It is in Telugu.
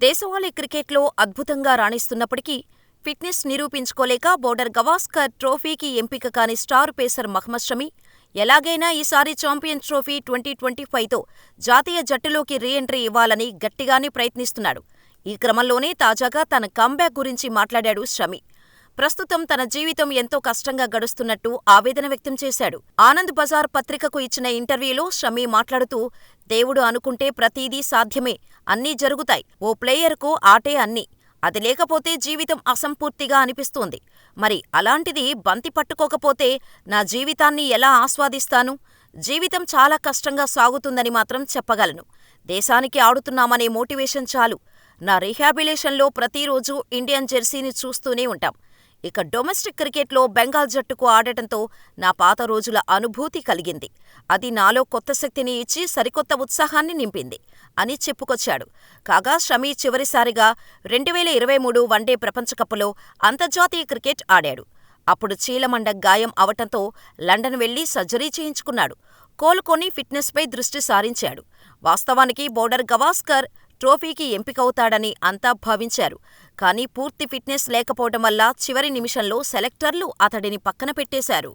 దేశవాళీ క్రికెట్లో అద్భుతంగా రాణిస్తున్నప్పటికీ ఫిట్నెస్ నిరూపించుకోలేక బోర్డర్ గవాస్కర్ ట్రోఫీకి ఎంపిక కాని స్టార్ పేసర్ మహ్మద్ షమి ఎలాగైనా ఈసారి ఛాంపియన్స్ ట్రోఫీ 2025తో జాతీయ జట్టులోకి రీ ఎంట్రీ ఇవ్వాలని గట్టిగానే ప్రయత్నిస్తున్నాడు. ఈ క్రమంలోనే తాజాగా తన కమ్బ్యాక్ గురించి మాట్లాడాడు షమి. ప్రస్తుతం తన జీవితం ఎంతో కష్టంగా గడుస్తున్నట్టు ఆవేదన వ్యక్తం చేశాడు. ఆనంద్ బజార్ పత్రికకు ఇచ్చిన ఇంటర్వ్యూలో షమి మాట్లాడుతూ, దేవుడు అనుకుంటే ప్రతీదీ సాధ్యమే, అన్నీ జరుగుతాయి. ఓ ప్లేయర్కు ఆటే అన్నీ. అది లేకపోతే జీవితం అసంపూర్తిగా అనిపిస్తోంది. మరి అలాంటిది బంతి పట్టుకోకపోతే నా జీవితాన్ని ఎలా ఆస్వాదిస్తాను? జీవితం చాలా కష్టంగా సాగుతుందని మాత్రం చెప్పగలను. దేశానికి ఆడుతున్నామనే మోటివేషన్ చాలు. నా రీహాబిలేషన్లో ప్రతిరోజూ ఇండియన్ జెర్సీని చూస్తూనే ఉంటాం. ఇక డొమెస్టిక్ క్రికెట్లో బెంగాల్ జట్టుకు ఆడటంతో నా పాత రోజుల అనుభూతి కలిగింది. అది నాలో కొత్త శక్తిని ఇచ్చి సరికొత్త ఉత్సాహాన్ని నింపింది అని చెప్పుకొచ్చాడు. కాగా షమి చివరిసారిగా 2023 వన్డే ప్రపంచకప్లో అంతర్జాతీయ క్రికెట్ ఆడాడు. అప్పుడు చీలమండ గాయం అవటంతో లండన్ వెళ్లి సర్జరీ చేయించుకున్నాడు. కోలుకొని ఫిట్నెస్పై దృష్టి సారించాడు. వాస్తవానికి బోర్డర్ గవాస్కర్ ట్రోఫీకి ఎంపికవుతాడని అంతా భావించారు. కానీ పూర్తి ఫిట్నెస్ లేకపోవటం వల్ల చివరి నిమిషంలో సెలెక్టర్లు అతడిని పక్కన పెట్టేశారు.